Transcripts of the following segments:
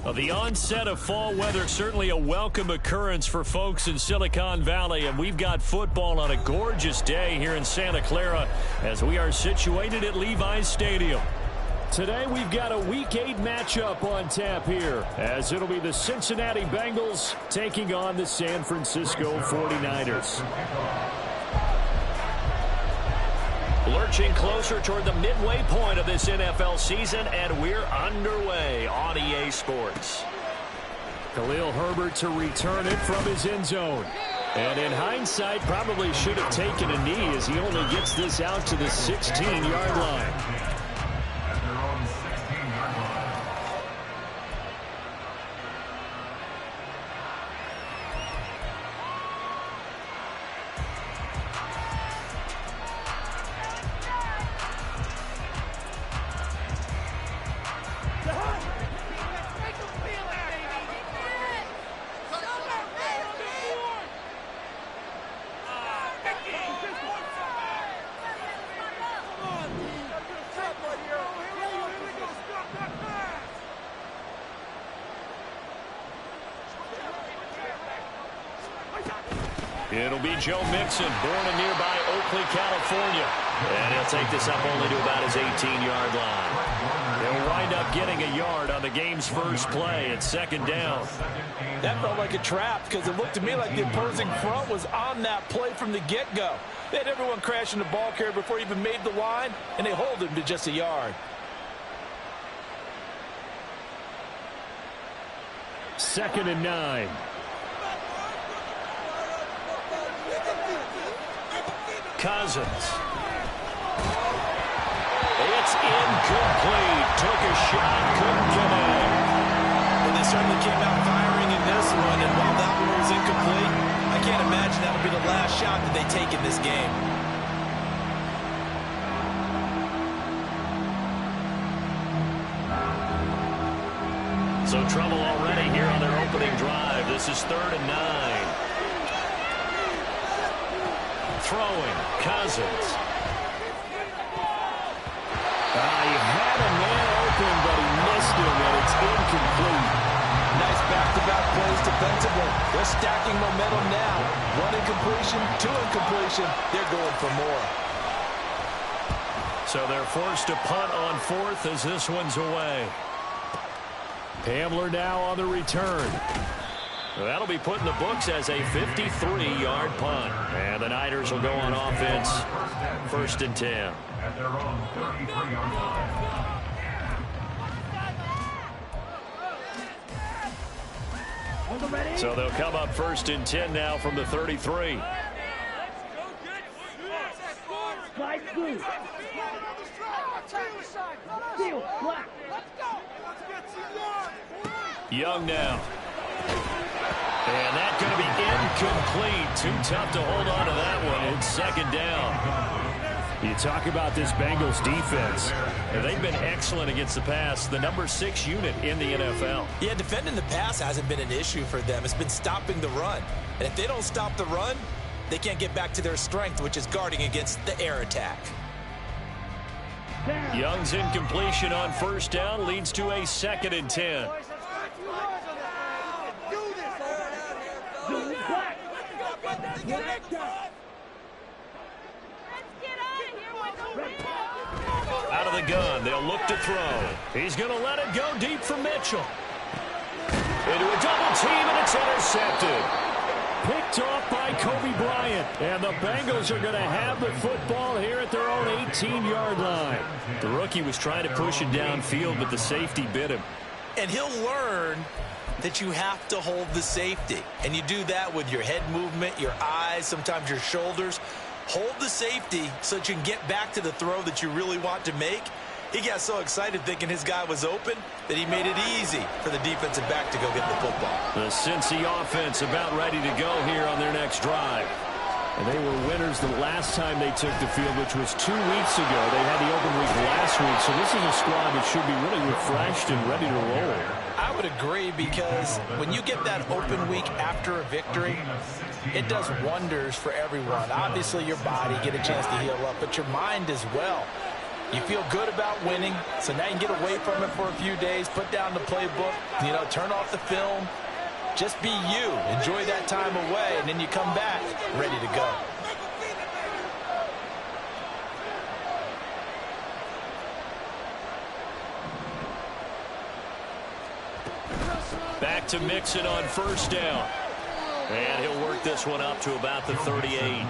Well, the onset of fall weather, certainly a welcome occurrence for folks in Silicon Valley, and we've got football on a gorgeous day here in Santa Clara as we are situated at Levi's Stadium. Today we've got a Week 8 matchup on tap here, as it'll be the Cincinnati Bengals taking on the San Francisco 49ers. Lurching closer toward the midway point of this NFL season, and we're underway on EA Sports. Khalil Herbert to return it from his end zone. And in hindsight, probably should have taken a knee as he only gets this out to the 16-yard line. It'll be Joe Mixon, born in nearby Oakley, California. And he'll take this up only to about his 18-yard line. He'll wind up getting a yard on the game's first play at second down. That felt like a trap because it looked to me like the opposing front was on that play from the get-go. They had everyone crashing the ball carrier before he even made the line, and they hold him to just a yard. Second and 9. Cousins. It's incomplete. Took a shot, couldn't connect. Well, they certainly came out firing in this one, and while that one was incomplete, I can't imagine that'll be the last shot that they take in this game. So trouble already here on their opening drive. This is 3rd and 9. Throwing, Cousins. He had a man open, but he missed him, and it's incomplete. Nice back-to-back plays defensively. They're stacking momentum now. 1 incompletion, 2 incompletion. They're going for more. So they're forced to punt on 4th as this one's away. Hamler now on the return. That'll be put in the books as a 53-yard punt. And the Niners will go on offense. 1st and 10. At their own 33-yard line. So they'll come up 1st and 10 now from the 33. Young now. And that's going to be incomplete. Too tough to hold on to that one. It's 2nd down. You talk about this Bengals defense. They've been excellent against the pass. The number 6 unit in the NFL. Yeah, defending the pass hasn't been an issue for them. It's been stopping the run. And if they don't stop the run, they can't get back to their strength, which is guarding against the air attack. Young's incompletion on 1st down leads to a 2nd and 10. Out of the gun, they'll look to throw. He's going to let it go deep for Mitchell. Into a double team, and it's intercepted. Picked off by Kobe Bryant. And the Bengals are going to have the football here at their own 18-yard line. The rookie was trying to push it downfield, but the safety bit him. And he'll learn that you have to hold the safety. And you do that with your head movement, your eyes, sometimes your shoulders. Hold the safety so that you can get back to the throw that you really want to make. He got so excited thinking his guy was open that he made it easy for the defensive back to go get the football. The Cincy offense about ready to go here on their next drive. And they were winners the last time they took the field, which was 2 weeks ago. They had the open week last week, so this is a squad that should be really refreshed and ready to roll. I would agree, because when you get that open week after a victory, it does wonders for everyone. Obviously, your body get a chance to heal up, but your mind as well. You feel good about winning, so now you can get away from it for a few days, put down the playbook, turn off the film. Just be you. Enjoy that time away, and then you come back ready to go. Back to Mixon on first down. And he'll work this one up to about the 38.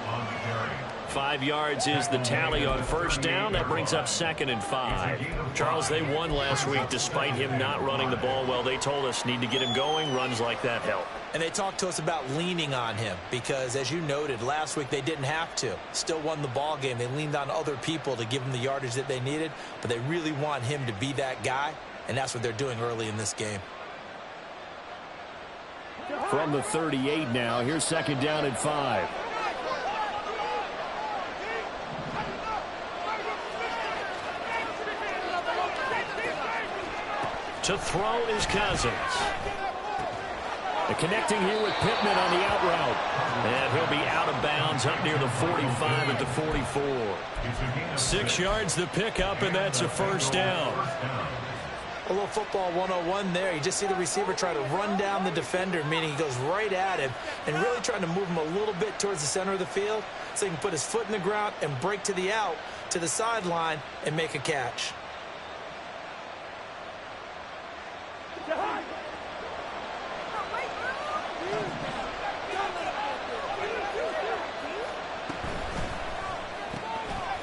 5 yards is the tally on first down. That brings up 2nd and 5. Charles, they won last week despite him not running the ball well. They told us need to get him going. Runs like that help. And they talked to us about leaning on him because, as you noted, last week they didn't have to. Still won the ball game. They leaned on other people to give them the yardage that they needed, but they really want him to be that guy, and that's what they're doing early in this game. From the 38 now, here's 2nd down and 5. To throw is Cousins. Connecting here with Pittman on the out route. And he'll be out of bounds up near the 45 at the 44. 6 yards the pickup, and that's a first down. A little football 101 there. You just see the receiver try to run down the defender, meaning he goes right at him and really trying to move him a little bit towards the center of the field so he can put his foot in the ground and break to the out, to the sideline, and make a catch.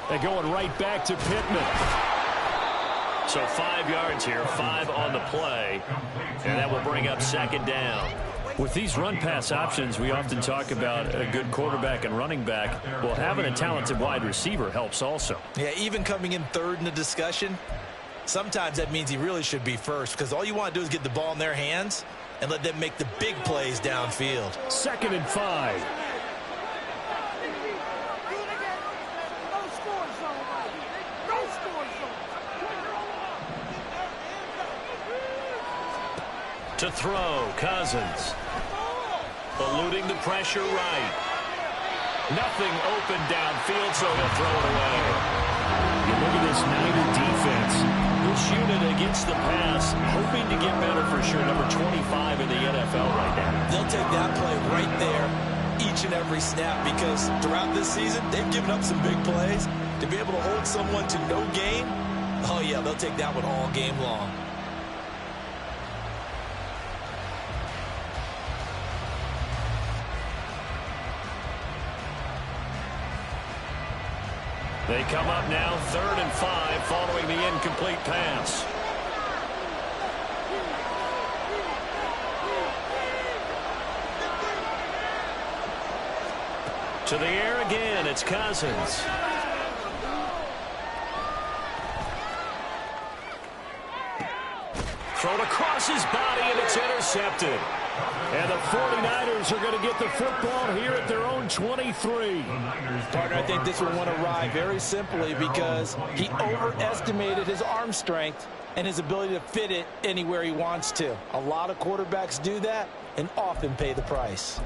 They're going right back to Pittman. So 5 yards here, 5 on the play, and that will bring up 2nd down. With these run-pass options, we often talk about a good quarterback and running back. Well, having a talented wide receiver helps also. Yeah, even coming in third in the discussion, sometimes that means he really should be first because all you want to do is get the ball in their hands and let them make the big plays downfield. 2nd and 5. To throw, Cousins. Eluding the pressure right. Nothing open downfield, so he'll throw it away. You look at this Niner defense. This unit against the pass, hoping to get better for sure. Number 25 in the NFL right now. They'll take that play right there each and every snap because throughout this season, they've given up some big plays. To be able to hold someone to no gain, oh yeah, they'll take that one all game long. They come up now 3rd and 5 following the incomplete pass. To the air again, it's Cousins. Thrown across his body, and it's intercepted. And the 49ers are going to get the football here at their own 23. Partner, I think this one went awry very simply because he overestimated his arm strength and his ability to fit it anywhere he wants to. A lot of quarterbacks do that and often pay the price.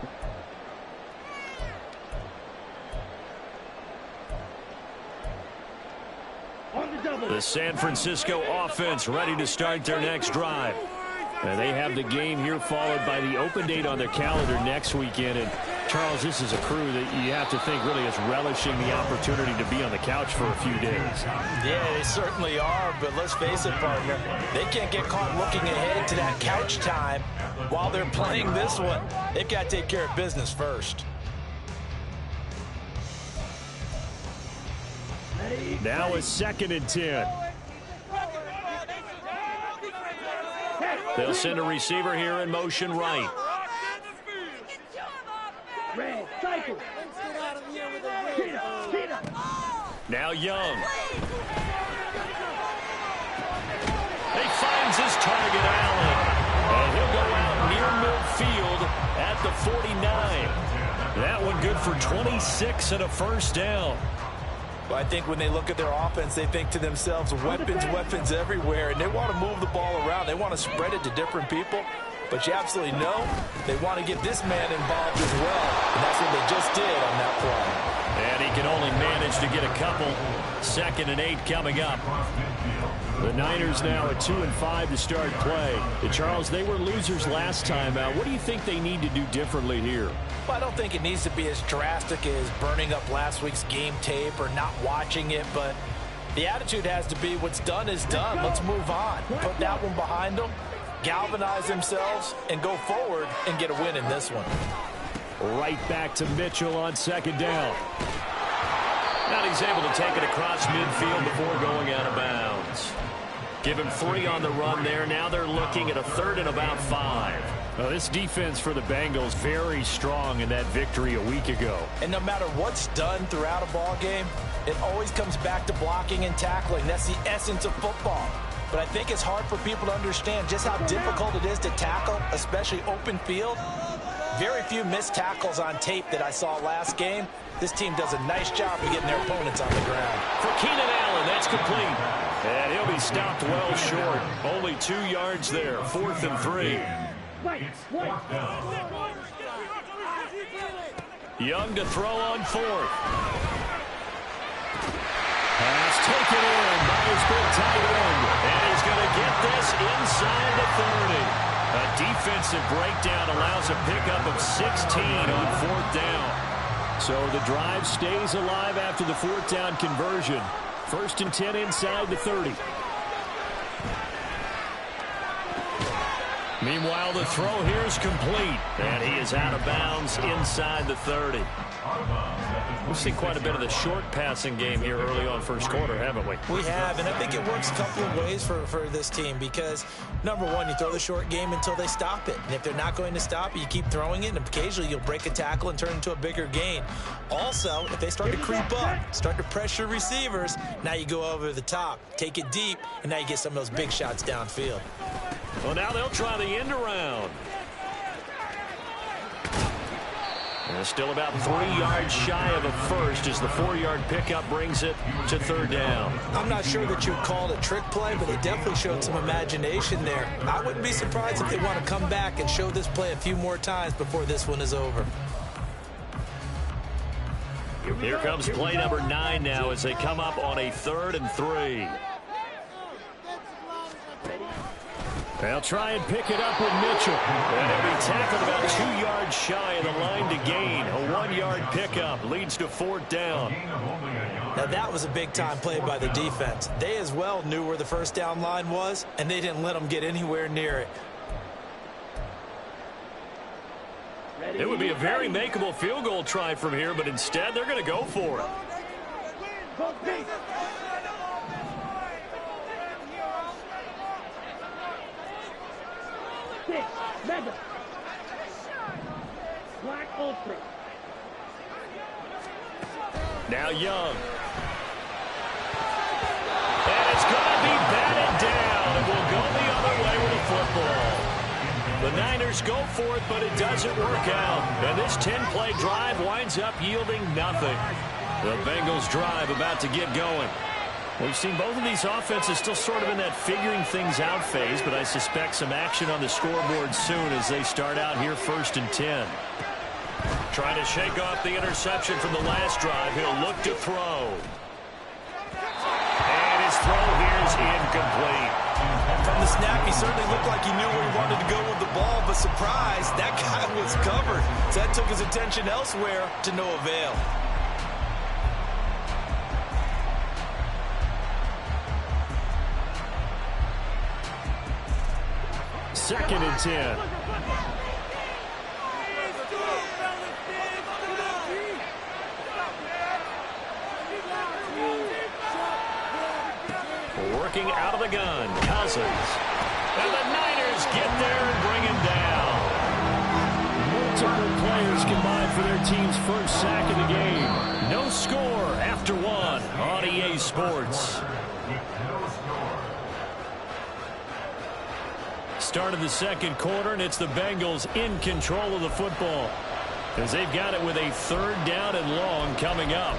The San Francisco offense ready to start their next drive. And they have the game here followed by the open date on their calendar next weekend. And, Charles, this is a crew that you have to think really is relishing the opportunity to be on the couch for a few days. Yeah, they certainly are, but let's face it, partner. They can't get caught looking ahead to that couch time while they're playing this one. They've got to take care of business first. Now it's 2nd and 10. They'll send a receiver here in motion right. Now Young. He finds his target, Allen. And he'll go out near midfield at the 49. That one good for 26 and a first down. Well, I think when they look at their offense, they think to themselves, weapons everywhere, and they want to move the ball around. They want to spread it to different people, but you absolutely know they want to get this man involved as well, and that's what they just did on that play. And he can only manage to get a couple. 2nd and 8 coming up. The Niners now at 2-5 to start play. Charles, they were losers last time out. What do you think they need to do differently here? Well, I don't think it needs to be as drastic as burning up last week's game tape or not watching it, but the attitude has to be what's done is done. Let's move on. Put that one behind them, galvanize themselves, and go forward and get a win in this one. Right back to Mitchell on 2nd down. Now he's able to take it across midfield before going out of bounds. Give him 3 on the run there. Now they're looking at a 3rd and about 5. Well, this defense for the Bengals very strong in that victory a week ago. And no matter what's done throughout a ball game, it always comes back to blocking and tackling. That's the essence of football. But I think it's hard for people to understand just how difficult it is to tackle, especially open field. Very few missed tackles on tape that I saw last game. This team does a nice job of getting their opponents on the ground. For Keenan Allen, that's complete. And he'll be stopped well short. Only 2 yards there. 4th and 3. Young to throw on 4th. Pass taken in by his big tight end. And he's going to get this inside the 30. A defensive breakdown allows a pickup of 16 on 4th down. So the drive stays alive after the 4th down conversion. 1st and 10 inside the 30. Meanwhile, the throw here is complete. And he is out of bounds inside the 30. We've seen quite a bit of the short passing game here early on first quarter, haven't we? We have, and I think it works a couple of ways for this team because, number one, you throw the short game until they stop it. And if they're not going to stop it, you keep throwing it, and occasionally you'll break a tackle and turn it into a bigger gain. Also, if they start to creep up, start to pressure receivers, now you go over the top, take it deep, and now you get some of those big shots downfield. Well, now they'll try the end around. And still about 3 yards shy of a first as the 4-yard pickup brings it to 3rd down. I'm not sure that you'd call it a trick play, but they definitely showed some imagination there. I wouldn't be surprised if they want to come back and show this play a few more times before this one is over. Here comes play number 9 now as they come up on a 3rd and 3. They'll try and pick it up with Mitchell. And he'll be tackled about 2 yards shy of the line to gain. A 1-yard pickup leads to 4th down. Now that was a big-time play by the defense. They as well knew where the first down line was, and they didn't let them get anywhere near it. It would be a very makeable field goal try from here, but instead they're going to go for it. Now Young. And it's going to be batted down, and we'll go the other way with the football. The Niners go for it, but it doesn't work out. And this 10-play drive winds up yielding nothing. The Bengals drive about to get going. We've seen both of these offenses still sort of in that figuring things out phase, but I suspect some action on the scoreboard soon as they start out here 1st and 10. Trying to shake off the interception from the last drive. He'll look to throw. And his throw here is incomplete. From the snap, he certainly looked like he knew where he wanted to go with the ball, but surprise, that guy was covered. So that took his attention elsewhere to no avail. Second and 10. Working out of the gun, Cousins. And the Niners get there and bring him down. Multiple players combined for their team's first sack of the game. No score after 1 on EA Sports. Start of the second quarter, and it's the Bengals in control of the football as they've got it with a 3rd down and long coming up.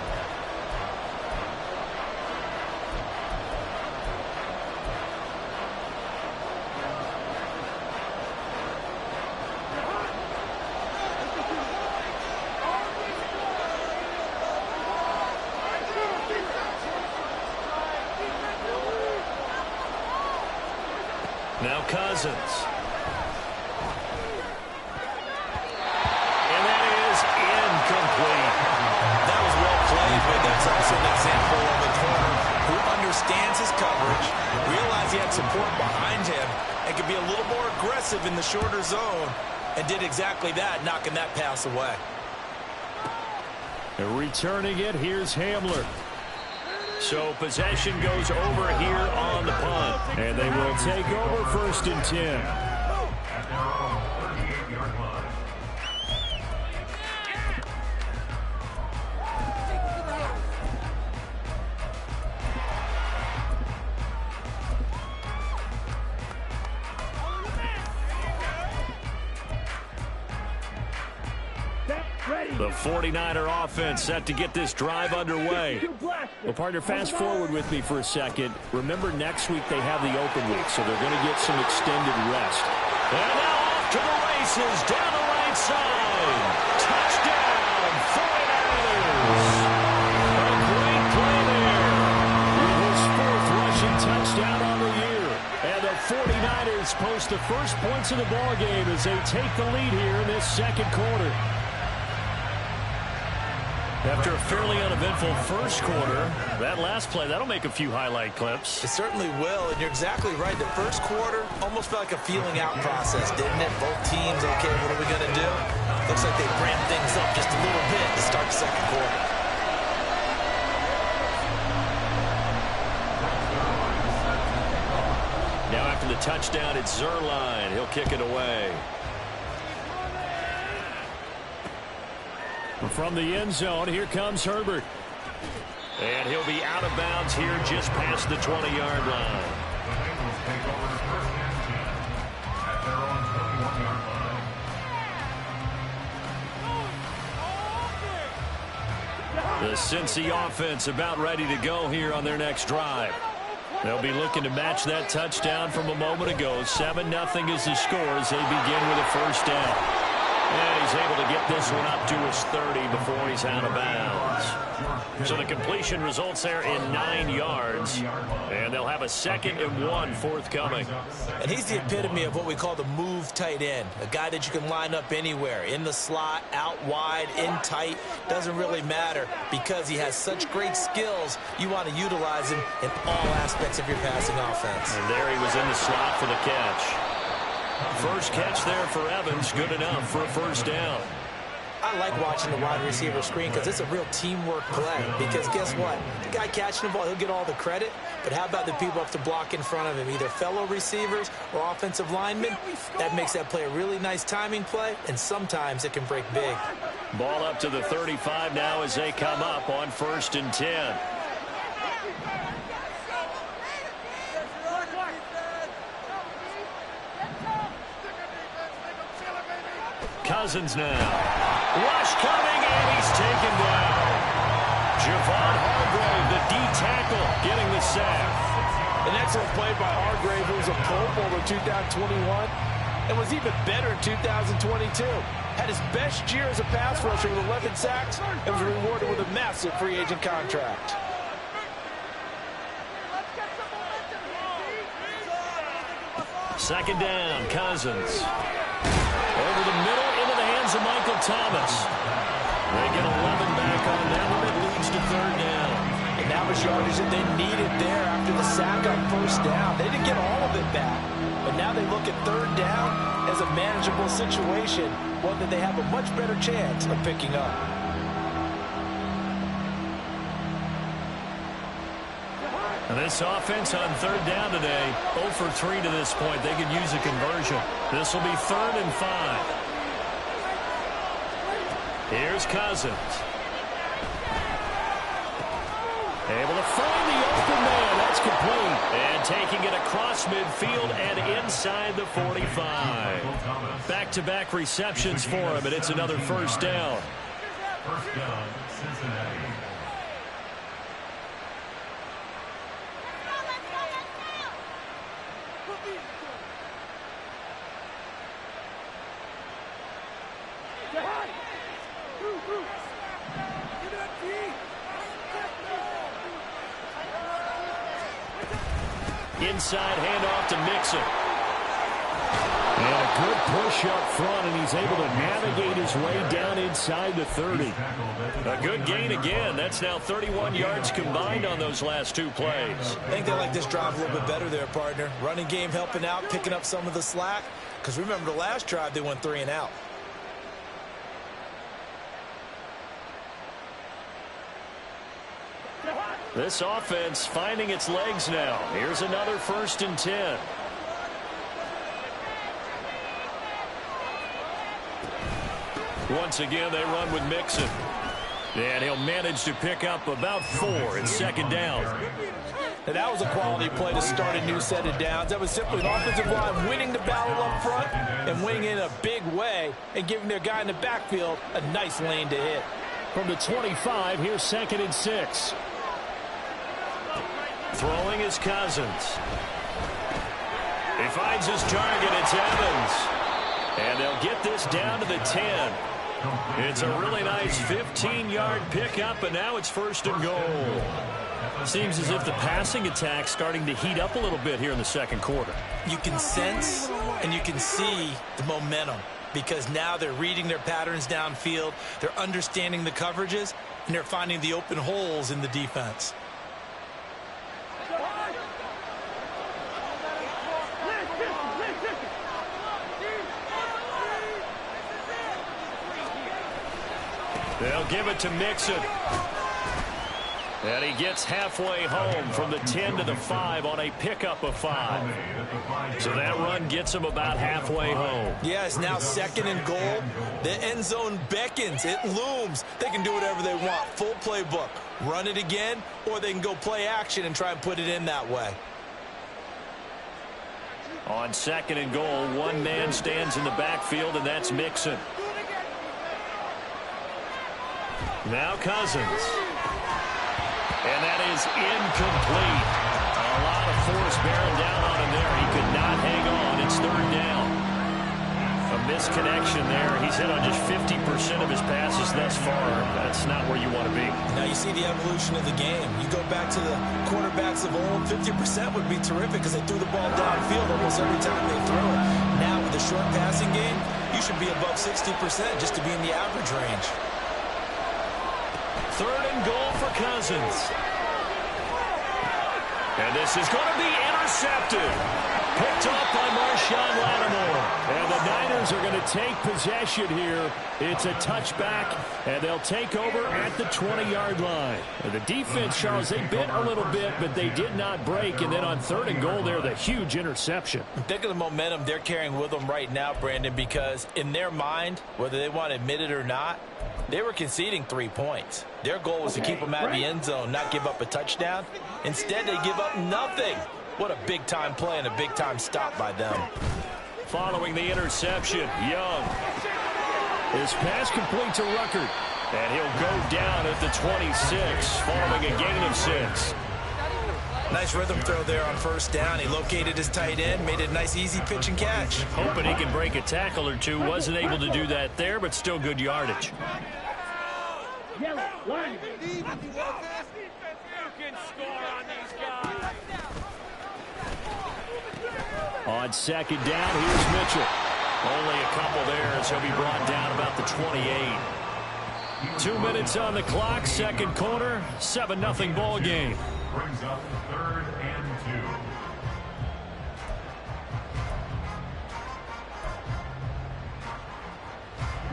Cousins. And that is incomplete. That was well played, but that's also an example of a corner who understands his coverage, realized he had support behind him, and could be a little more aggressive in the shorter zone, and did exactly that, knocking that pass away. And returning it, here's Hamler. So possession goes over here on the punt. And they will take over 1st and 10. At their own 38-yard line. The 49er offense set to get this drive underway. Well, partner, fast forward with me for a second. Remember, next week they have the open week, so they're going to get some extended rest. And now off to the races, down the right side. Touchdown, 49ers. A great play there. With his 4th rushing touchdown on the year. And the 49ers post the first points of the ballgame as they take the lead here in this 2nd quarter. After a fairly uneventful first quarter, that last play, that'll make a few highlight clips. It certainly will, and you're exactly right. The first quarter almost felt like a feeling out process, didn't it? Both teams, okay, what are we going to do? Looks like they ramped things up just a little bit to start the 2nd quarter. Now after the touchdown, it's Zuerlein. He'll kick it away. From the end zone, here comes Herbert. And he'll be out of bounds here just past the 20-yard line. The Bengals take over 1st and 10 at their own 21-yard line. The Cincy offense about ready to go here on their next drive. They'll be looking to match that touchdown from a moment ago. 7-0 is the score as they begin with a 1st down. And he's able to get this one up to his 30 before he's out of bounds. So the completion results there in 9 yards. And they'll have a 2nd and 1 forthcoming. And he's the epitome of what we call the move tight end. A guy that you can line up anywhere. In the slot, out wide, in tight. Doesn't really matter because he has such great skills. You want to utilize him in all aspects of your passing offense. And there he was in the slot for the catch. First catch there for Evans. Good enough for a 1st down. I like watching the wide receiver screen because it's a real teamwork play. Because guess what? The guy catching the ball, he'll get all the credit. But how about the people up to block in front of him? Either fellow receivers or offensive linemen. That makes that play a really nice timing play. And sometimes it can break big. Ball up to the 35 now as they come up on 1st and 10. Cousins now. Rush coming, and he's taken down. Javon Hargrave, the D tackle, getting the sack. An excellent play by Hargrave, who was a Pro Bowler in 2021 and was even better in 2022. Had his best year as a pass rusher with 11 sacks and was rewarded with a massive free agent contract. Second down, Cousins. Over the middle, into the hands of Michael Thomas. They get 11 back on that one. It leads to 3rd down. And that was yardage that they needed there after the sack on 1st down. They didn't get all of it back. But now they look at 3rd down as a manageable situation, one that they have a much better chance of picking up. And this offense on 3rd down today, 0 for 3 to this point. They could use a conversion. This will be 3rd and 5. Here's Cousins. Able to find the open man. That's complete. And taking it across midfield and inside the 45. Back-to-back receptions for him, and it's another 1st down. 1st down, Cincinnati. Inside handoff to Mixon. good push up front, and he's able to navigate his way down inside the 30. A good gain again. That's now 31 yards combined on those last two plays. I think they like this drive a little bit better there, partner. Running game helping out, picking up some of the slack. Because remember the last drive, they went 3 and out. This offense finding its legs now. Here's another 1st and 10. Once again, they run with Mixon. And he'll manage to pick up about 4 in 2nd down. Now, that was a quality play to start a new set of downs. That was simply an offensive line winning the battle up front and winning in a big way and giving their guy in the backfield a nice lane to hit. From the 25, here's 2nd and 6. Throwing is Cousins. He finds his target. It's Evans. And they'll get this down to the 10. It's a really nice 15-yard pickup, and now it's 1st and goal. Seems as if the passing attack's starting to heat up a little bit here in the 2nd quarter. You can sense and you can see the momentum because now they're reading their patterns downfield, they're understanding the coverages, and they're finding the open holes in the defense. They'll give it to Mixon. And he gets halfway home from the 10 to the 5 on a pickup of 5. So that run gets him about halfway home. Yeah, it's now 2nd and goal. The end zone beckons. It looms. They can do whatever they want. Full playbook. Run it again, or they can go play action and try and put it in that way. On 2nd and goal, one man stands in the backfield, and that's Mixon. Now Cousins. And that is incomplete. A lot of force bearing down on him there. He could not hang on. It's 3rd down. A misconnection there. He's hit on just 50% of his passes thus far. That's not where you want to be. Now you see the evolution of the game. You go back to the quarterbacks of old, 50% would be terrific because they threw the ball downfield almost every time they threw it. Now with the short passing game, you should be above 60% just to be in the average range. 3rd and goal for Cousins. And this is going to be intercepted. Picked off by Marshawn Lattimore. And the Niners are going to take possession here. It's a touchback, and they'll take over at the 20-yard line. And the defense, Charles, they bit a little bit, but they did not break. And then on 3rd and goal there, the huge interception. Think of the momentum they're carrying with them right now, Brandon, because in their mind, whether they want to admit it or not, they were conceding 3 points. Their goal was to keep them out of the end zone, not give up a touchdown. Instead, they give up nothing. What a big-time play and a big-time stop by them. Following the interception, Young. His pass complete to Ruckert. And he'll go down at the 26, following a gain of 6. Nice rhythm throw there on 1st down. He located his tight end, made it a nice, easy pitch and catch. Hoping he can break a tackle or two. Wasn't able to do that there, but still good yardage. On 2nd down, here's Mitchell. Only a couple there as he'll be brought down about the 28. 2 minutes on the clock, 2nd quarter, 7-0 ball game. Brings up 3rd and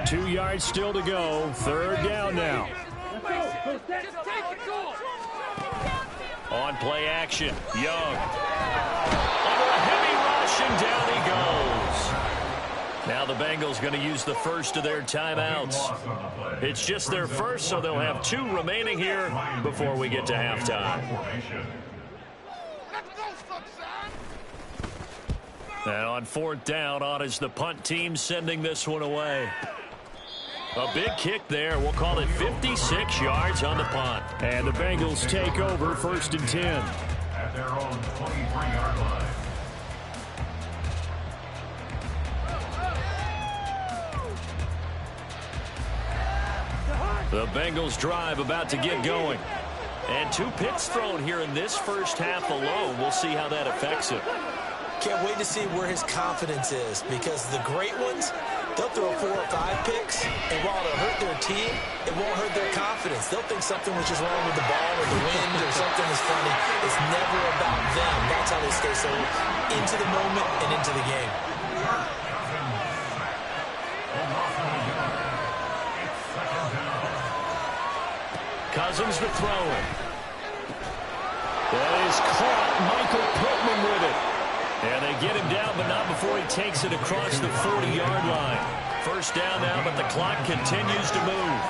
2. 2 yards still to go. 3rd down now. On play action, Young. Under a heavy rush, and down he goes. Now the Bengals going to use the first of their timeouts. It's just their first, so they'll have 2 remaining here before we get to halftime. And on 4th down, on is the punt team sending this one away. A big kick there. We'll call it 56 yards on the punt. And the Bengals take over 1st and 10. at their own 23-yard line. The Bengals drive about to get going. And 2 picks thrown here in this first half alone. We'll see how that affects it. Can't wait to see where his confidence is, because the great ones, they'll throw 4 or 5 picks, and while it'll hurt their team, it won't hurt their confidence. They'll think something was just wrong with the ball or the wind or something is funny. It's never about them. That's how they stay so into the moment and into the game. Cousins to throw it. That is caught. Michael Pittman with it. And they get him down, but not before he takes it across the 40-yard line. First down now, but the clock continues to move.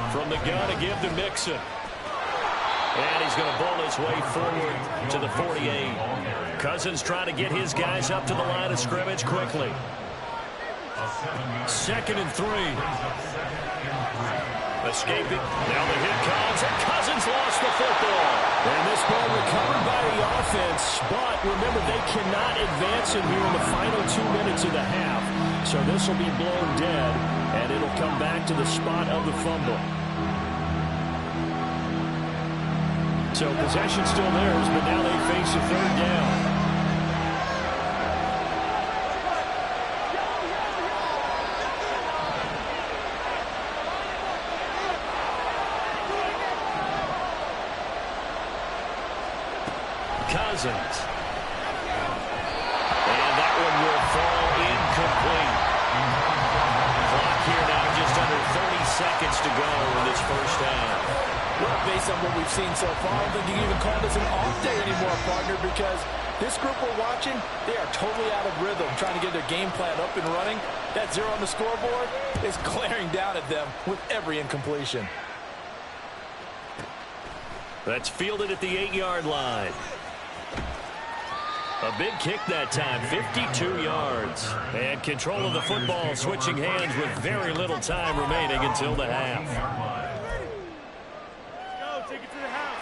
From the gun to give to Mixon. And he's going to bowl his way forward to the 48. Cousins trying to get his guys up to the line of scrimmage quickly. 2nd and 3. Escaping. Now the hit comes, and Cousins lost the football. And this ball recovered by the offense, but remember, they cannot advance it here in the final 2 minutes of the half. So this will be blown dead, and it'll come back to the spot of the fumble. So possession still theirs, but now they face a 3rd down. Cousins. And that one will fall incomplete. Clock here now, just under 30 seconds to go in this first half. Well, based on what we've seen so far, I don't think you can even call this an off day anymore, partner, because this group we're watching, they are totally out of rhythm, trying to get their game plan up and running. That 0 on the scoreboard is glaring down at them with every incompletion. That's fielded at the 8-yard line. A big kick that time, 52 yards. And control of the football switching hands with very little time remaining until the half. Go, take it to the house.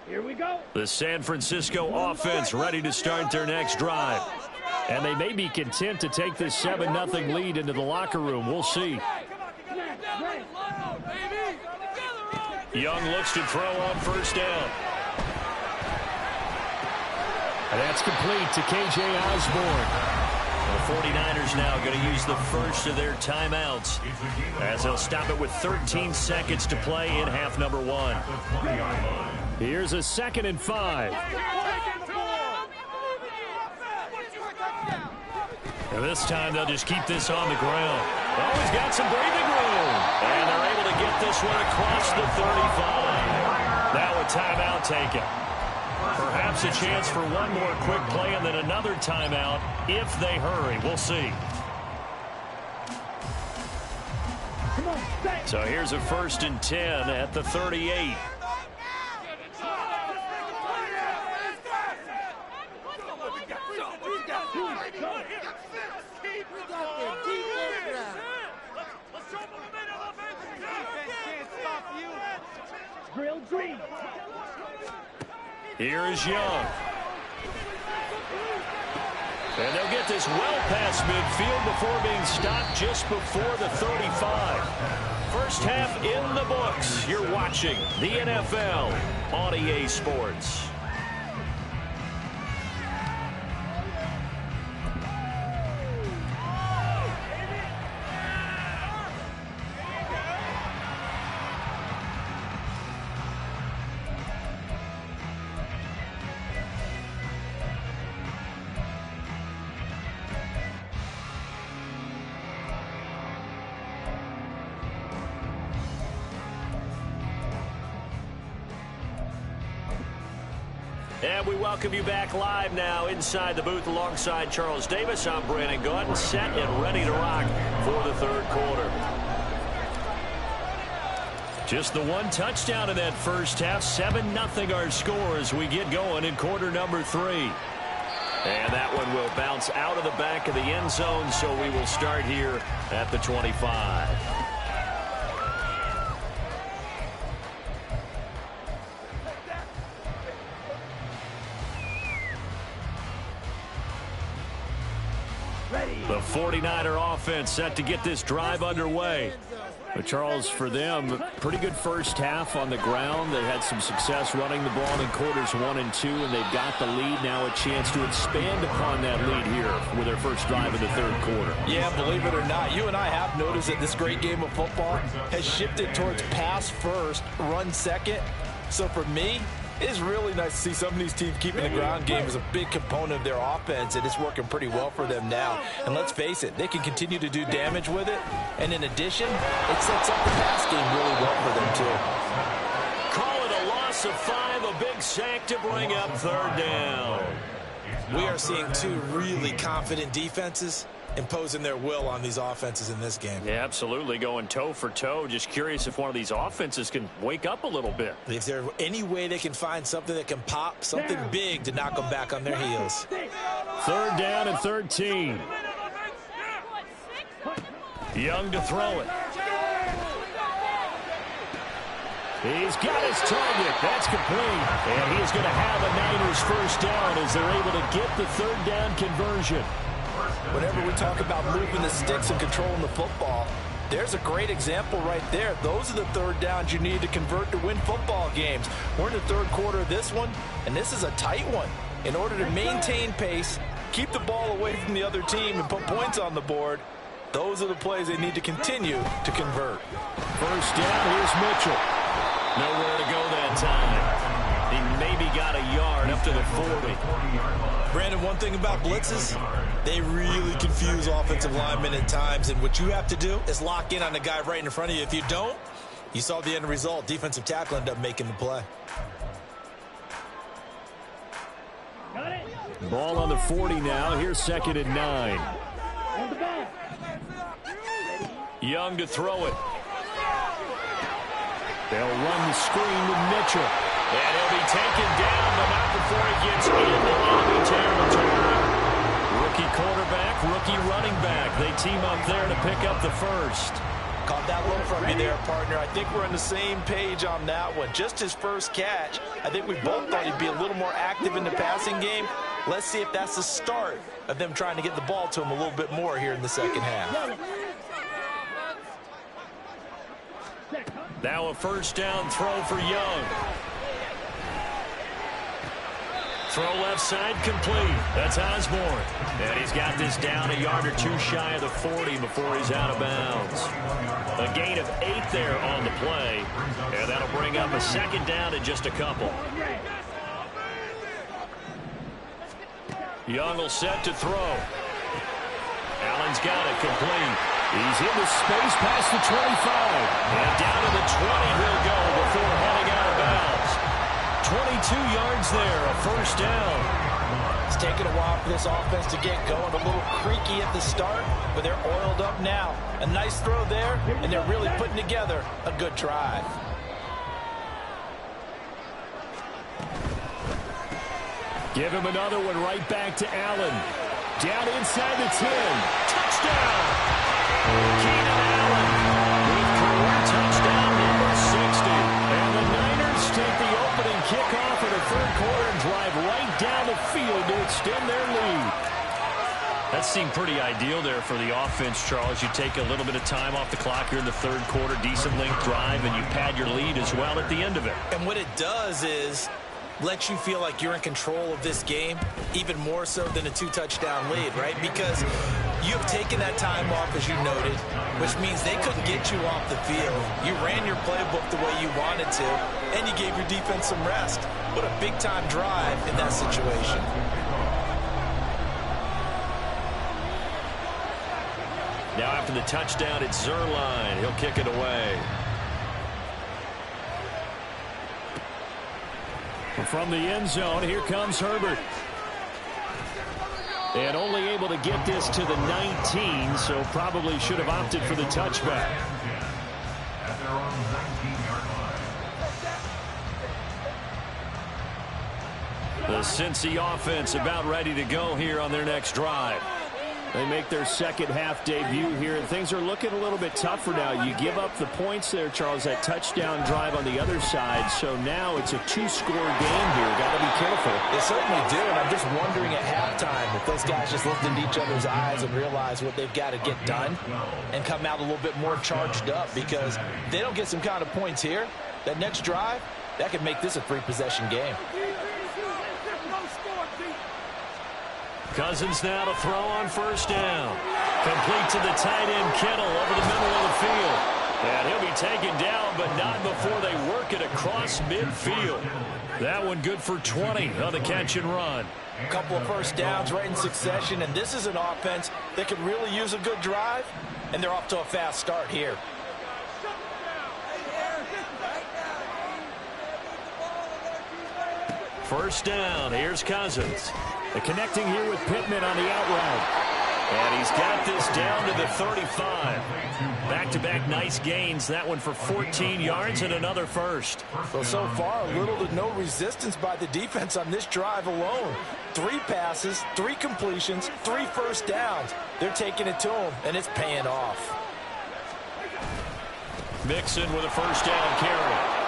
Here we go. The San Francisco offense ready to start their next drive. And they may be content to take this 7-0 lead into the locker room. We'll see. Young looks to throw on first down. And that's complete to K.J. Osborne. The 49ers now going to use the first of their timeouts as they'll stop it with 13 seconds to play in half number 1. Here's a 2nd and 5. And this time they'll just keep this on the ground. Oh, he's got some breathing room. And they're able to get this one across the 35. Now a timeout taken. Perhaps a chance for one more quick play and then another timeout if they hurry. We'll see. So here's a 1st and 10 at the 38. Here is Young. And they'll get this well past midfield before being stopped just before the 35. First half in the books. You're watching the NFL on EA Sports. And we welcome you back live now inside the booth alongside Charles Davis. I'm Brandon Gaudin, set and ready to rock for the 3rd quarter. Just the one touchdown in that first half. 7-0 our score as we get going in quarter number 3. And that one will bounce out of the back of the end zone, so we will start here at the 25. The 49er offense set to get this drive underway. But Charles, for them, pretty good first half on the ground. They had some success running the ball in quarters 1 and 2, and they've got the lead. Now a chance to expand upon that lead here with their first drive in the third quarter. Yeah, believe it or not, you and I have noticed that this great game of football has shifted towards pass first, run second. So for me, it's really nice to see some of these teams keeping the ground game as a big component of their offense, and it's working pretty well for them now. And let's face it, they can continue to do damage with it. And in addition, it sets up the pass game really well for them, too. Call it a loss of 5, a big sack to bring up third down. We are seeing two really confident defenses imposing their will on these offenses in this game. Yeah, absolutely, going toe for toe. Just curious if one of these offenses can wake up a little bit. If there's any way they can find something that can pop, something big to knock them back on their heels. Third down and 13. Young to throw it. He's got his target. That's complete. And he's going to have a Niners first down as they're able to get the third down conversion. Whenever we talk about moving the sticks and controlling the football, there's a great example right there. Those are the third downs you need to convert to win football games. We're in the third quarter of this one, and this is a tight one. In order to maintain pace, keep the ball away from the other team, and put points on the board, those are the plays they need to continue to convert. First down, here's Mitchell. Nowhere to go that time. He maybe got a yard up to the 40. Brandon, one thing about blitzes, they really confuse offensive linemen at times, and what you have to do is lock in on the guy right in front of you. If you don't, you saw the end result. Defensive tackle ended up making the play. Ball on the 40 now. Here's 2nd and 9. Young to throw it. They'll run the screen with Mitchell. And he'll be taken down, but not before he gets into enemy territory. Rookie quarterback, rookie running back. They team up there to pick up the first. Caught that look from you there, partner. I think we're on the same page on that one. Just his first catch. I think we both thought he'd be a little more active in the passing game. Let's see if that's the start of them trying to get the ball to him a little bit more here in the second half. Now a first down throw for Young. Throw left side complete. That's Osborne. And he's got this down a yard or two shy of the 40 before he's out of bounds. A gain of 8 there on the play. And that'll bring up a second down in just a couple. Young will set to throw. Allen's got it complete. He's into space past the 25. And down to the 20 he'll go before heading out of bounds. 22 yards there, a first down. It's taken a while for this offense to get going. A little creaky at the start, but they're oiled up now. A nice throw there, and they're really putting together a good drive. Give him another one right back to Allen. Down inside the 10. Touchdown! Keenan Allen with career touchdown number 60. And the Niners take the opening kickoff of the third quarter and drive right down the field to extend their lead. That seemed pretty ideal there for the offense, Charles. You take a little bit of time off the clock here in the third quarter, decent length drive, and you pad your lead as well at the end of it. And what it does is let you feel like you're in control of this game, even more so than a 2-touchdown lead, right? Because you have taken that time off, as you noted, which means they couldn't get you off the field. You ran your playbook the way you wanted to, and you gave your defense some rest. What a big-time drive in that situation. Now after the touchdown, it's Zerline. He'll kick it away. From the end zone, here comes Herbert. And only able to get this to the 19, so probably should have opted for the touchback. At their own 19-yard line. The Cincy offense about ready to go here on their next drive. They make their second half debut here, and things are looking a little bit tougher now. You give up the points there, Charles, that touchdown drive on the other side, so now it's a two-score game here. Got to be careful. They certainly do, and I'm just wondering at halftime if those guys just looked into each other's eyes and realized what they've got to get done and come out a little bit more charged up, because if they don't get some kind of points here, that next drive, that could make this a three-possession game. Cousins now to throw on first down. Complete to the tight end, Kittle, over the middle of the field. And he'll be taken down, but not before they work it across midfield. That one good for 20 on the catch and run. A couple of first downs right in succession, and this is an offense that could really use a good drive, and they're off to a fast start here. First down, here's Cousins. Connecting here with Pittman on the out route. And he's got this down to the 35. Back-to-back nice gains. That one for 14 yards and another first. Well, so far, little to no resistance by the defense on this drive alone. 3 passes, 3 completions, 3 first downs. They're taking it to him, and it's paying off. Mixon with a first down carry.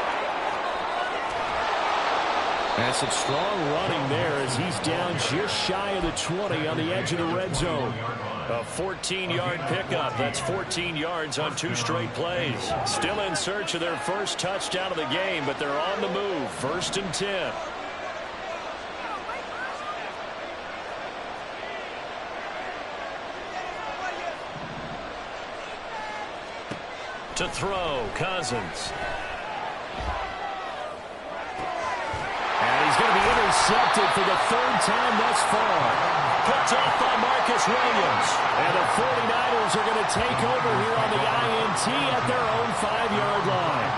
And some strong running there as he's down just shy of the 20 on the edge of the red zone. A 14-yard pickup. That's 14 yards on 2 straight plays. Still in search of their first touchdown of the game, but they're on the move. 1st and 10. To throw, Cousins. He's going to be intercepted for the 3rd time thus far. Picked off by Marcus Williams. And the 49ers are going to take over here on the INT at their own 5-yard line.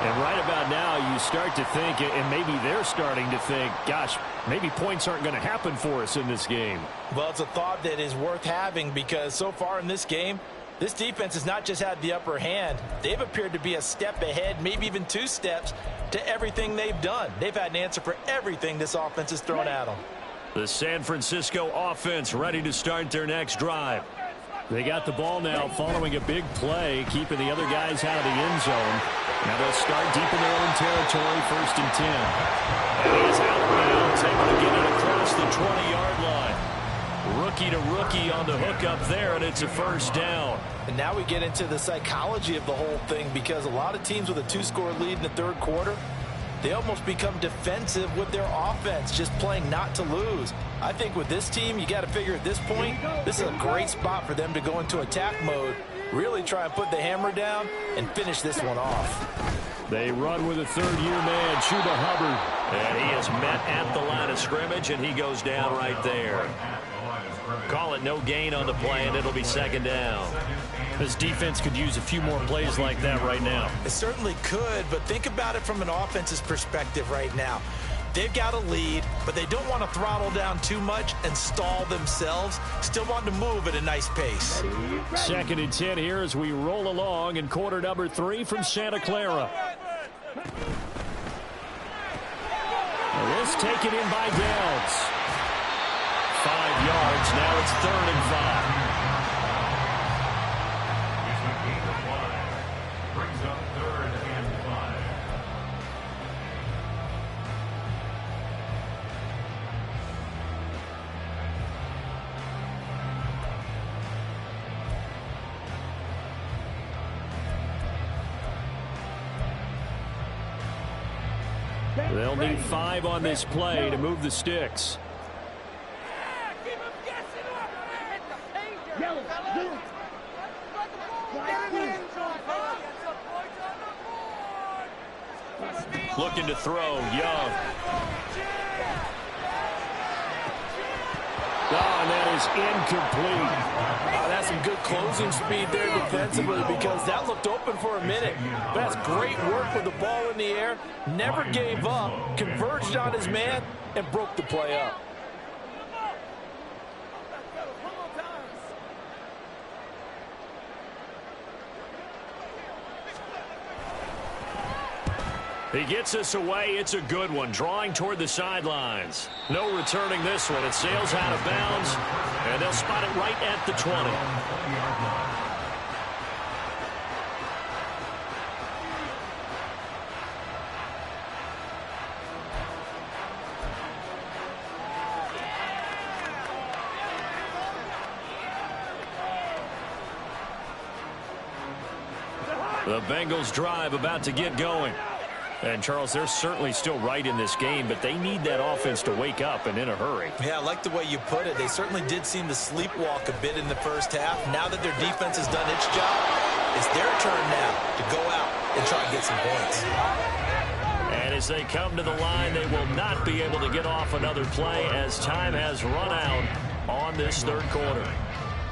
And right about now, you start to think, and maybe they're starting to think, gosh, maybe points aren't going to happen for us in this game. Well, it's a thought that is worth having, because so far in this game, this defense has not just had the upper hand. They've appeared to be a step ahead, maybe even 2 steps, to everything they've done. They've had an answer for everything this offense has thrown at them. The San Francisco offense ready to start their next drive. They got the ball now following a big play, keeping the other guys out of the end zone. Now they'll start deep in their own territory, 1st and 10. And he's outbound, able to get it across the 20-yard line. Rookie to rookie on the hook up there, and it's a first down. And now we get into the psychology of the whole thing, because a lot of teams with a 2-score lead in the 3rd quarter, they almost become defensive with their offense, just playing not to lose. I think with this team, you got to figure at this point, this is a great spot for them to go into attack mode, really try and put the hammer down and finish this one off. They run with a 3rd-year man, Chuba Hubbard. And he is met at the line of scrimmage, and he goes down right there. Call it no gain on the play, and it'll be 2nd down. This defense could use a few more plays like that right now. It certainly could, but think about it from an offense's perspective right now. They've got a lead, but they don't want to throttle down too much and stall themselves. Still want to move at a nice pace. 2nd and 10 here as we roll along in quarter number 3 from Santa Clara. This taken in by Downs. 5 yards. Now it's 3rd and 5. Brings up 3rd and 5. They'll need 5 on this play to move the sticks. Looking to throw, Young. Oh, and that is incomplete. That's some good closing speed there defensively, because that looked open for a minute. But that's great work with the ball in the air. Never gave up, converged on his man, and broke the play up. He gets us away. It's a good one. Drawing toward the sidelines. No returning this one. It sails out of bounds, and they'll spot it right at the 20. The Bengals drive about to get going. And, Charles, they're certainly still right in this game, but they need that offense to wake up and in a hurry. Yeah, I like the way you put it. They certainly did seem to sleepwalk a bit in the first half. Now that their defense has done its job, it's their turn now to go out and try and get some points. And as they come to the line, they will not be able to get off another play as time has run out on this third quarter.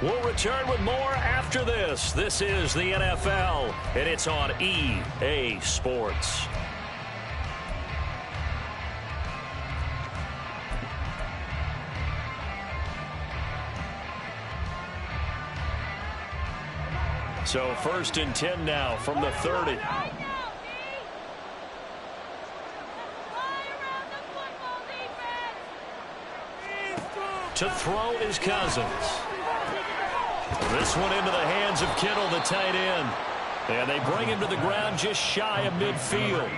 We'll return with more after this. This is the NFL, and it's on EA Sports. So 1st and 10 now from the 30. To throw is Cousins. This one into the hands of Kittle, the tight end. And they bring him to the ground just shy of midfield.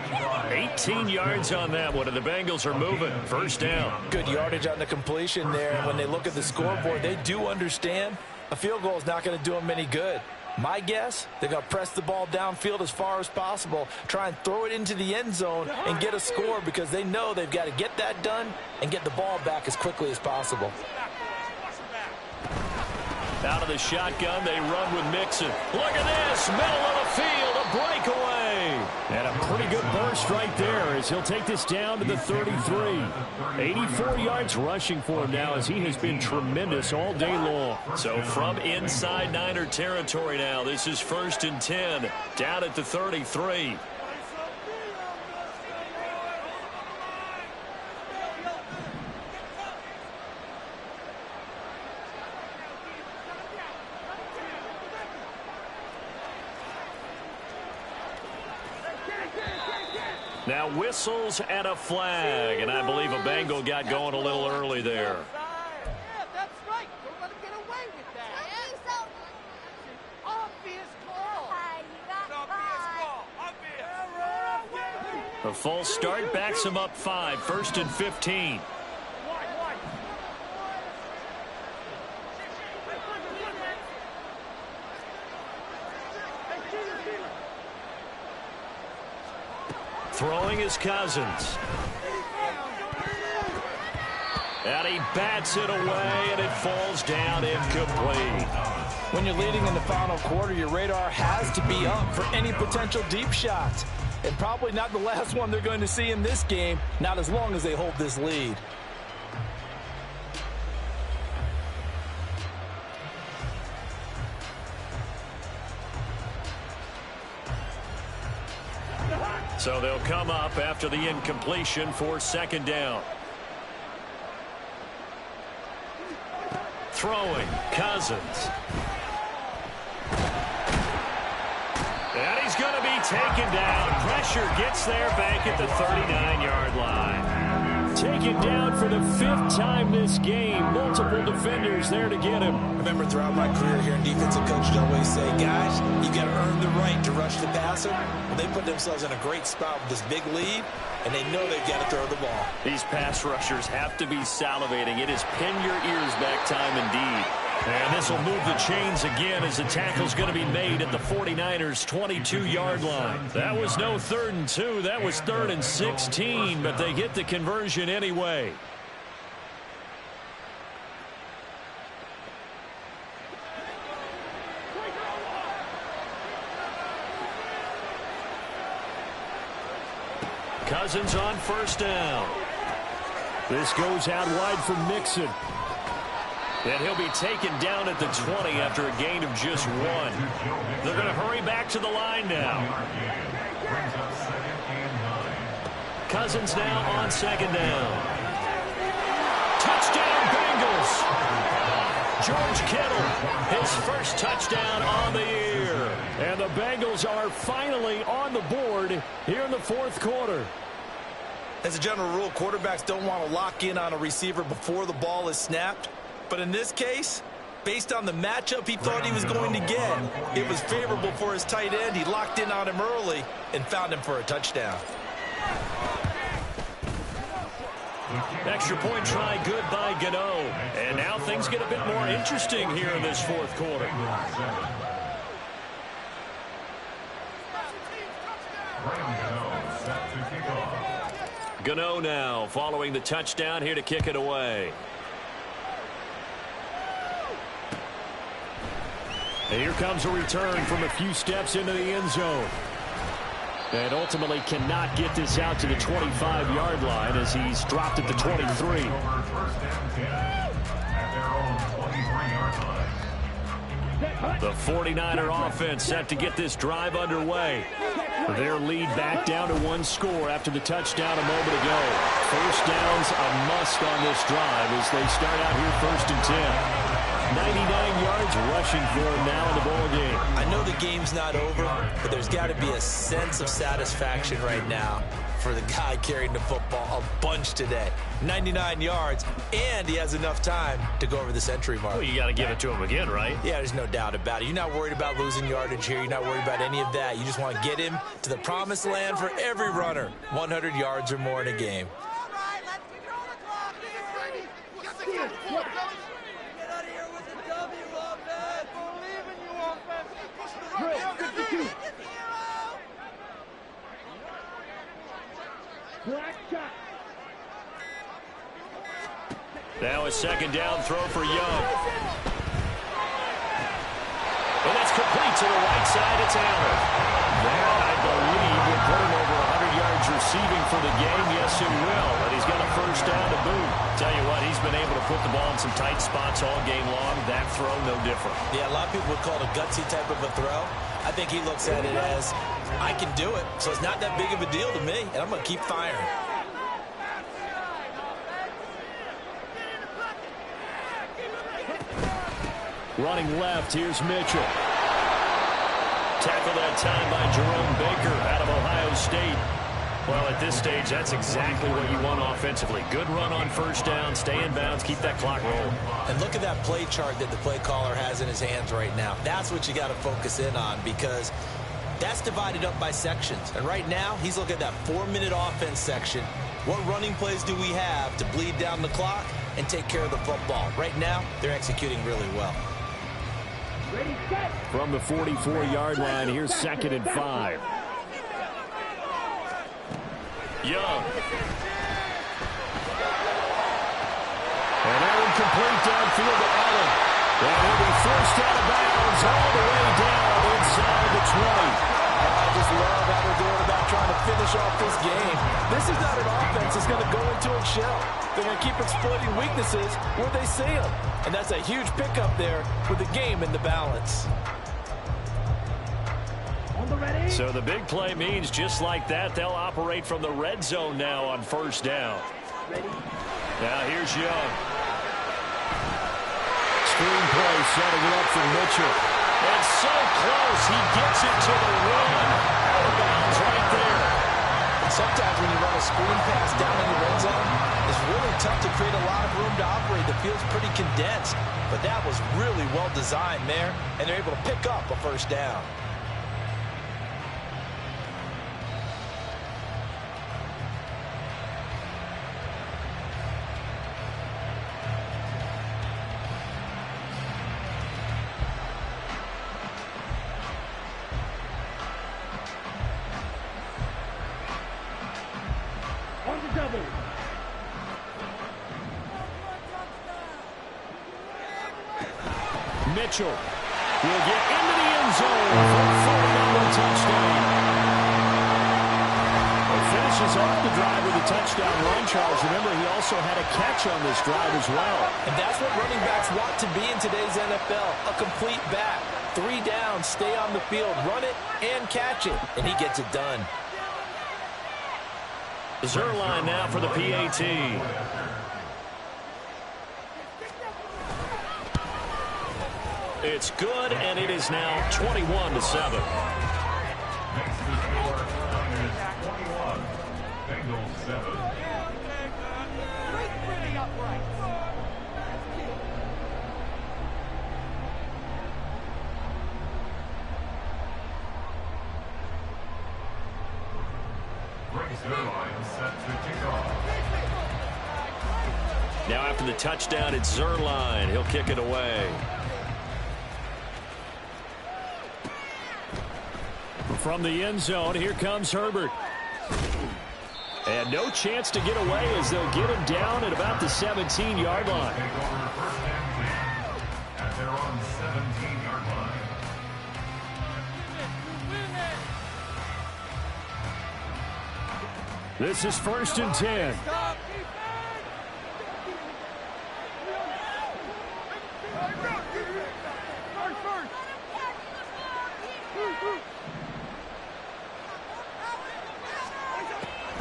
18 yards on that one, and the Bengals are moving. First down. Good yardage on the completion there. And when they look at the scoreboard, they do understand a field goal is not going to do them any good. My guess, they're going to press the ball downfield as far as possible, try and throw it into the end zone and get a score because they know they've got to get that done and get the ball back as quickly as possible. Out of the shotgun, they run with Mixon. Look at this, middle of the field, a breakaway. And a pretty good burst right there as he'll take this down to the 33. 84 yards rushing for him now as he has been tremendous all day long. So from inside Niner territory now, this is 1st and 10, down at the 33. Now whistles and a flag, and I believe a Bengal got going a little early there. Yeah, that's right. Don't let him get away with that. Obvious call. Obvious call. A false start backs him up 5, 1st and 15. Throwing is Cousins. And he bats it away, and it falls down incomplete. When you're leading in the final quarter, your radar has to be up for any potential deep shots. And probably not the last one they're going to see in this game, not as long as they hold this lead. So they'll come up after the incompletion for 2nd down. Throwing, Cousins. And he's going to be taken down. Pressure gets there back at the 39-yard line. Taken down for the 5th time this game. Multiple defenders there to get him. I remember throughout my career here in defensive coaches always say, guys, you got to earn the right to rush the passer. Well, they put themselves in a great spot with this big lead, and they know they've got to throw the ball. These pass rushers have to be salivating. It is pin your ears back time indeed. And this will move the chains again as the tackle's going to be made at the 49ers' 22-yard line. That was no 3rd and 2. That was 3rd and 16, but they get the conversion anyway. Cousins on 1st down. This goes out wide for Mixon. And he'll be taken down at the 20 after a gain of just 1. They're going to hurry back to the line now. Cousins now on 2nd down. Touchdown Bengals. George Kittle, his first touchdown on the year. And the Bengals are finally on the board here in the fourth quarter. As a general rule, quarterbacks don't want to lock in on a receiver before the ball is snapped. But in this case, based on the matchup he thought he was going to get, it was favorable for his tight end. He locked in on him early and found him for a touchdown. Extra point try good by Gano. And now things get a bit more interesting here in this fourth quarter. Gano now following the touchdown here to kick it away. And here comes a return from a few steps into the end zone. And ultimately cannot get this out to the 25-yard line as he's dropped at the 23. The 49er offense set to get this drive underway. Their lead back down to one score after the touchdown a moment ago. First down's a must on this drive as they start out here first and 10. 99 yards rushing for him now in the ball game. I know the game's not over, but there's got to be a sense of satisfaction right now for the guy carrying the football a bunch today. 99 yards, and he has enough time to go over the century mark. Well, you got to give it to him again, right? Yeah, there's no doubt about it. You're not worried about losing yardage here. You're not worried about any of that. You just want to get him to the promised land for every runner. 100 yards or more in a game. All right, let's control the clock. Get out of here with the W, offense. Believe in you, offense. Push the run. Now a second down throw for Young. And that's complete to the right side. It's Allen. That, I believe, will put him over 100 yards receiving for the game. Yes, it will. And he's got a first down to boot. Tell you what, he's been able to put the ball in some tight spots all game long. That throw, no different. Yeah, a lot of people would call it a gutsy type of a throw. I think he looks at it as, I can do it, so it's not that big of a deal to me, and I'm going to keep firing. Running left, here's Mitchell. Tackled that time by Jerome Baker out of Ohio State. Well, at this stage, that's exactly what you want offensively. Good run on first down, stay in bounds, keep that clock rolling. And look at that play chart that the play caller has in his hands right now. That's what you got to focus in on because that's divided up by sections. And right now, he's looking at that 4-minute offense section. What running plays do we have to bleed down the clock and take care of the football? Right now, they're executing really well. From the 44-yard line, here's 2nd and 5. Young. And that one complete downfield to Allen. And he'll be forced out of bounds all the way down inside the 20. I just love how they're doing about trying to finish off this game. This is not an offense that's going to go into its shell. They're going to keep exploiting weaknesses where they see them. And that's a huge pickup there with the game in the balance. So the big play means just like that, they'll operate from the red zone now on first down. Now here's Young. Screen play setting it up for Mitchell. And so close, he gets it to the run. Out of bounds right there. Sometimes when you run a screen pass down in the red zone, it's really tough to create a lot of room to operate. The field's pretty condensed, but that was really well designed there, and they're able to pick up a first down. Mitchell will get into the end zone for a 40-yard touchdown. He finishes off the drive with a touchdown run, Charles. Remember, he also had a catch on this drive as well. And that's what running backs want to be in today's NFL, a complete back. 3 downs, stay on the field, run it, and catch it. And he gets it done. Zerline now for the PAT. It's good, and it is now 21-7. Makes the score Niners 21, Bengals 7. Now after the touchdown, it's Zerline. He'll kick it away. From the end zone, here comes Herbert. And no chance to get away as they'll get him down at about the 17-yard line. Take over the first and 10 at their own 17-yard line. This is 1st and 10.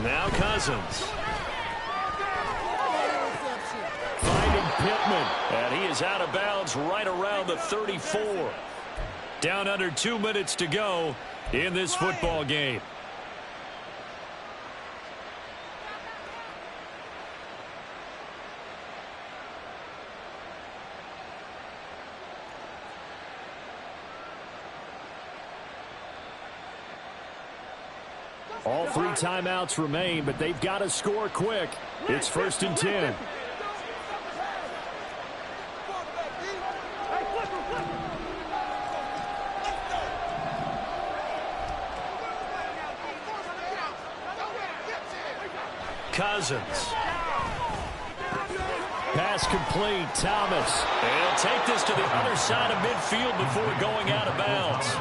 Now Cousins. Finding Pittman. And he is out of bounds right around the 34. Down under 2 minutes to go in this football game. All 3 timeouts remain, but they've got to score quick. It's 1st and 10. Cousins. Pass complete. Thomas. And he'll take this to the other side of midfield before going out of bounds.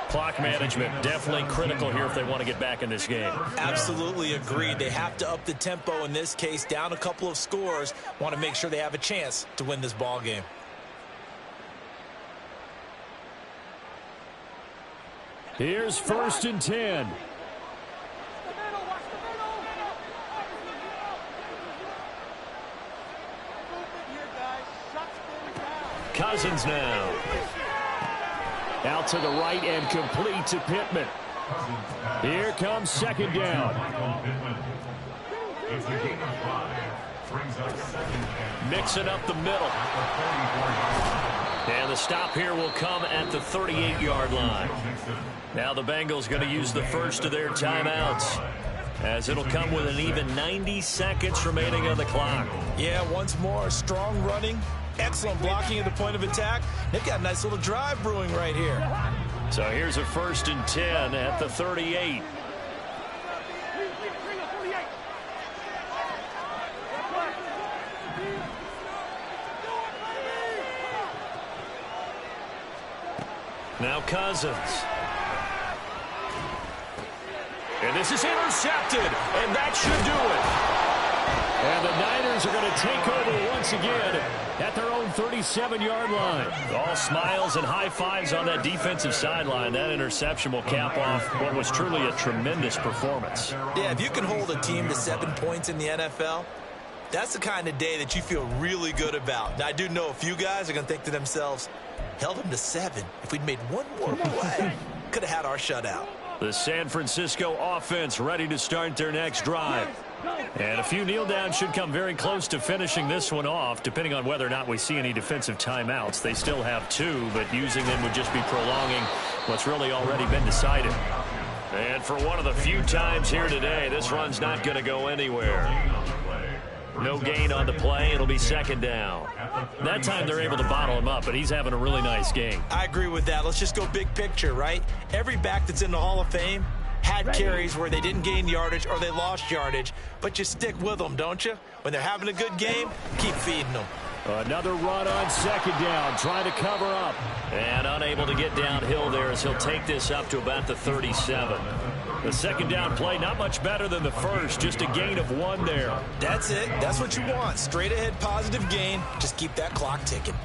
Clock management definitely critical here if they want to get back in this game. Absolutely agreed. They have to up the tempo in this case, down a couple of scores. Want to make sure they have a chance to win this ball game. Here's 1st and 10. Cousins now. Out to the right and complete to Pittman. Here comes 2nd down. It's a gain of 5. Brings up 2nd and Mixing up the middle. And the stop here will come at the 38-yard line. Now the Bengals going to use the first of their timeouts, as it'll come with an even 90 seconds remaining on the clock. Yeah, once more, strong running. Excellent blocking at the point of attack. They've got a nice little drive brewing right here. So here's a 1st and 10 at the 38. Now Cousins. And this is intercepted, and that should do it. And the Niners are going to take over once again at their own 37-yard line. All smiles and high fives on that defensive sideline. That interception will cap off what was truly a tremendous performance. Yeah, if you can hold a team to 7 points in the NFL, that's the kind of day that you feel really good about. Now, I do know a few guys are going to think to themselves, held them to 7. If we'd made one more play, could have had our shutout. The San Francisco offense ready to start their next drive. And a few kneel downs should come very close to finishing this one off, depending on whether or not we see any defensive timeouts. They still have 2, but using them would just be prolonging what's really already been decided. And for one of the few times here today, this run's not going to go anywhere. No gain on the play. It'll be 2nd down. That time they're able to bottle him up, but he's having a really nice game. I agree with that. Let's just go big picture, right? Every back that's in the Hall of Fame had carries where they didn't gain yardage or they lost yardage, but you stick with them, don't you? When they're having a good game, keep feeding them. Another run on 2nd down, trying to cover up. And unable to get downhill there as he'll take this up to about the 37. The 2nd down play, not much better than the first, just a gain of 1 there. That's it. That's what you want. Straight ahead positive gain. Just keep that clock ticking.